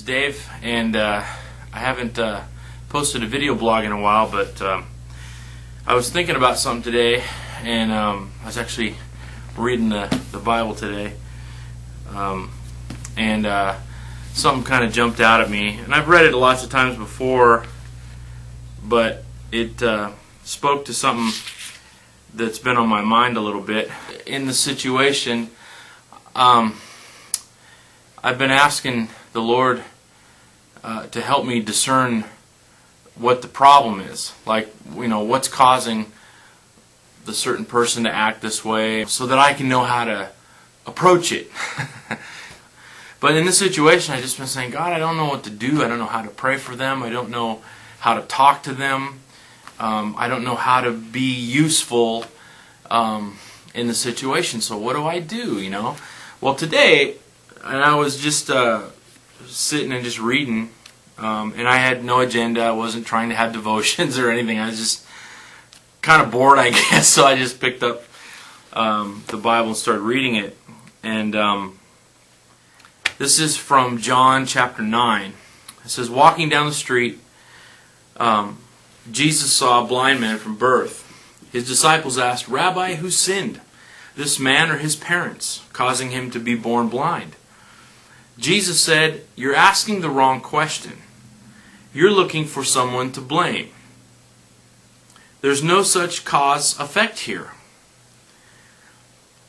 is Dave, and I haven't posted a video blog in a while, but I was thinking about something today, and I was actually reading the Bible today, and something kind of jumped out at me, and I've read it lots of times before, but it spoke to something that's been on my mind a little bit. In the situation, I've been asking the Lord to help me discern what the problem is. Like, you know, what's causing the certain person to act this way, so that I can know how to approach it. But in this situation, I've just been saying, God, I don't know what to do. I don't know how to pray for them. I don't know how to talk to them. I don't know how to be useful in the situation. So what do I do, you know? Well, today, and I was just sitting and just reading, and I had no agenda. I wasn't trying to have devotions or anything. I was just kind of bored, I guess, so I just picked up the Bible and started reading it. And this is from John chapter 9. It says, walking down the street, Jesus saw a blind man from birth. His disciples asked, Rabbi, who sinned, this man or his parents, causing him to be born blind? Jesus said, you're asking the wrong question. You're looking for someone to blame. There's no such cause-effect here.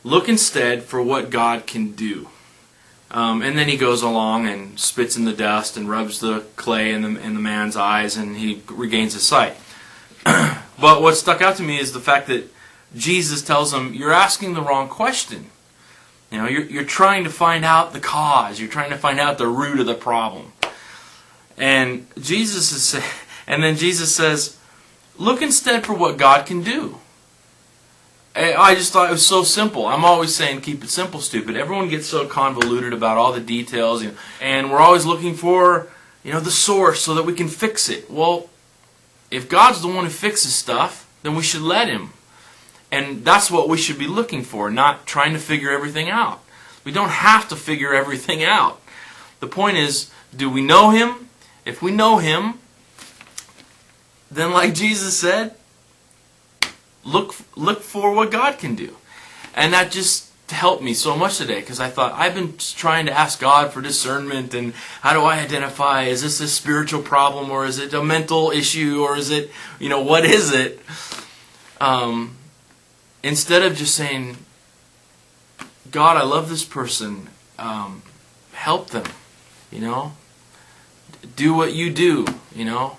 Look instead for what God can do. And then he goes along and spits in the dust and rubs the clay in the man's eyes, and he regains his sight. But what stuck out to me is the fact that Jesus tells him, you're asking the wrong question. You know, you're trying to find out the cause. You're trying to find out the root of the problem. And then Jesus says, look instead for what God can do. I just thought it was so simple. I'm always saying keep it simple, stupid. Everyone gets so convoluted about all the details, you know, and we're always looking for, you know, the source so that we can fix it. Well, if God's the one who fixes stuff, then we should let Him. And that's what we should be looking for, not trying to figure everything out. We don't have to figure everything out. The point is, do we know Him? If we know Him, then like Jesus said, look for what God can do. And that just helped me so much today, because I thought, I've been trying to ask God for discernment, and how do I identify, is this a spiritual problem, or is it a mental issue, or is it, you know, what is it? Instead of just saying, God, I love this person, help them, you know, do what you do, you know,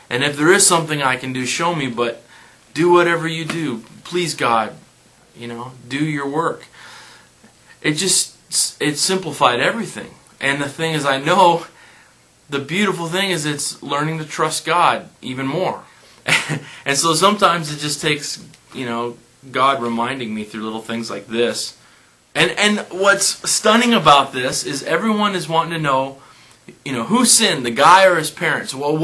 and if there is something I can do, show me, but do whatever you do. Please, God, you know, do your work. It simplified everything. And the thing is, I know the beautiful thing is it's learning to trust God even more. And so sometimes it just takes, you know, God reminding me through little things like this. And what's stunning about this is everyone is wanting to know, you know, who sinned, the guy or his parents? Well,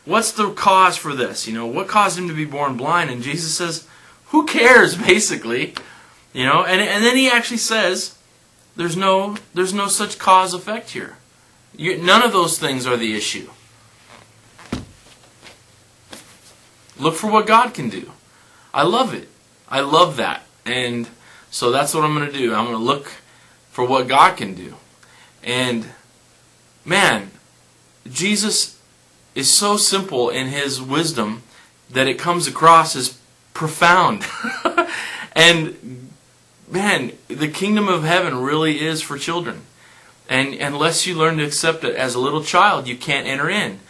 what's the cause for this? You know, what caused him to be born blind? And Jesus says, who cares, basically? You know, and then he actually says, there's no such cause-effect here. None of those things are the issue. Look for what God can do. I love it. I love that. And so that's what I'm going to do. I'm going to look for what God can do. And, man, Jesus is so simple in His wisdom that it comes across as profound. And, man, the kingdom of heaven really is for children. And unless you learn to accept it as a little child, you can't enter in.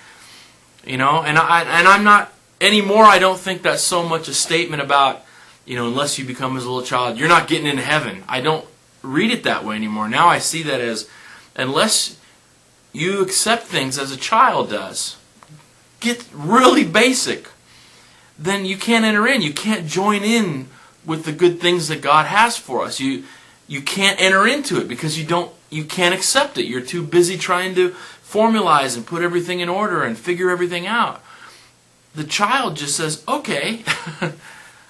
You know, and I'm not anymore. I don't think that's so much a statement about, you know, unless you become as a little child, you're not getting into heaven. I don't read it that way anymore. Now I see that as, unless you accept things as a child does, get really basic, then you can't enter in. You can't join in with the good things that God has for us. You can't enter into it because you can't accept it. You're too busy trying to formalize and put everything in order and figure everything out. The child just says, okay.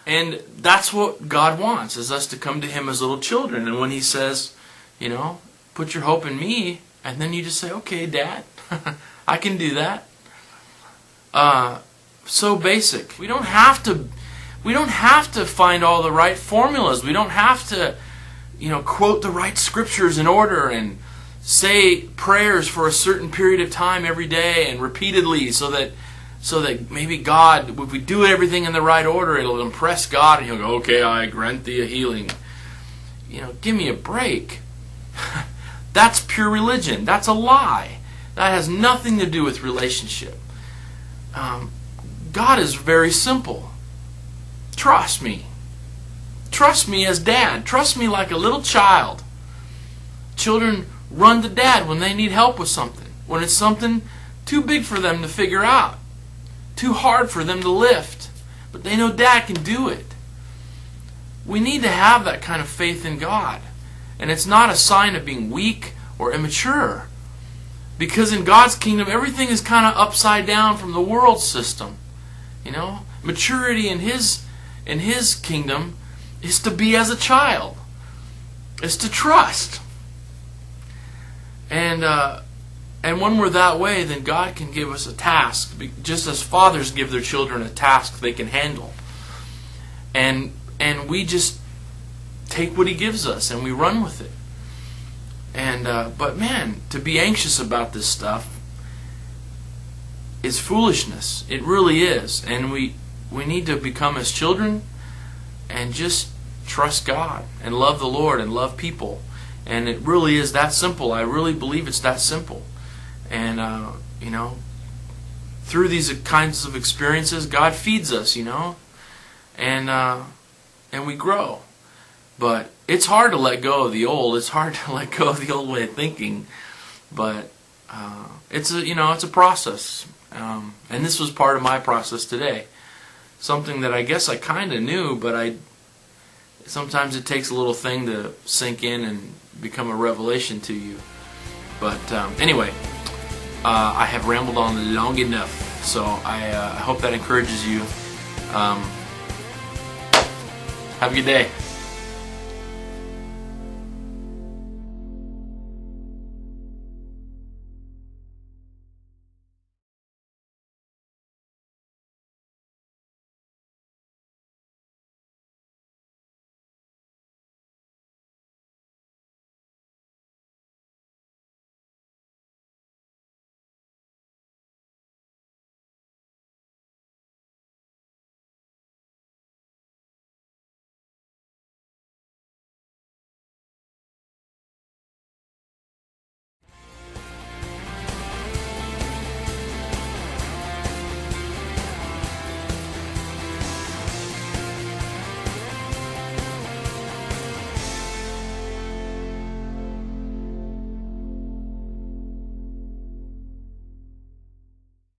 And that's what God wants, is us to come to Him as little children. And when He says, you know, put your hope in me, And then you just say, okay, Dad, I can do that. So basic. We don't have to find all the right formulas. We don't have to, quote the right scriptures in order and say prayers for a certain period of time every day and repeatedly so that maybe God, if we do everything in the right order, it'll impress God and He'll go, okay, I grant thee a healing. Give me a break. That's pure religion. That's a lie. That has nothing to do with relationship. God is very simple. Trust me. Trust me as Dad. Trust me like a little child. Children run to Dad when they need help with something. When it's something too big for them to figure out. Too hard for them to lift. But they know Dad can do it. We need to have that kind of faith in God. And it's not a sign of being weak or immature. Because in God's kingdom, everything is kind of upside down from the world system. Maturity in His kingdom is to be as a child. It's to trust. And when we're that way, then God can give us a task. Just as fathers give their children a task they can handle. And we just take what He gives us and we run with it. But man, to be anxious about this stuff is foolishness. It really is. And we need to become as children and just trust God and love the Lord and love people. And it really is that simple. I really believe it's that simple. And through these kinds of experiences, God feeds us, and we grow. But it's hard to let go of the old. It's hard to let go of the old way of thinking. But it's a process. And this was part of my process today. Something that I guess I kind of knew, but sometimes it takes a little thing to sink in and become a revelation to you. But anyway, I have rambled on long enough. So I hope that encourages you. Have a good day.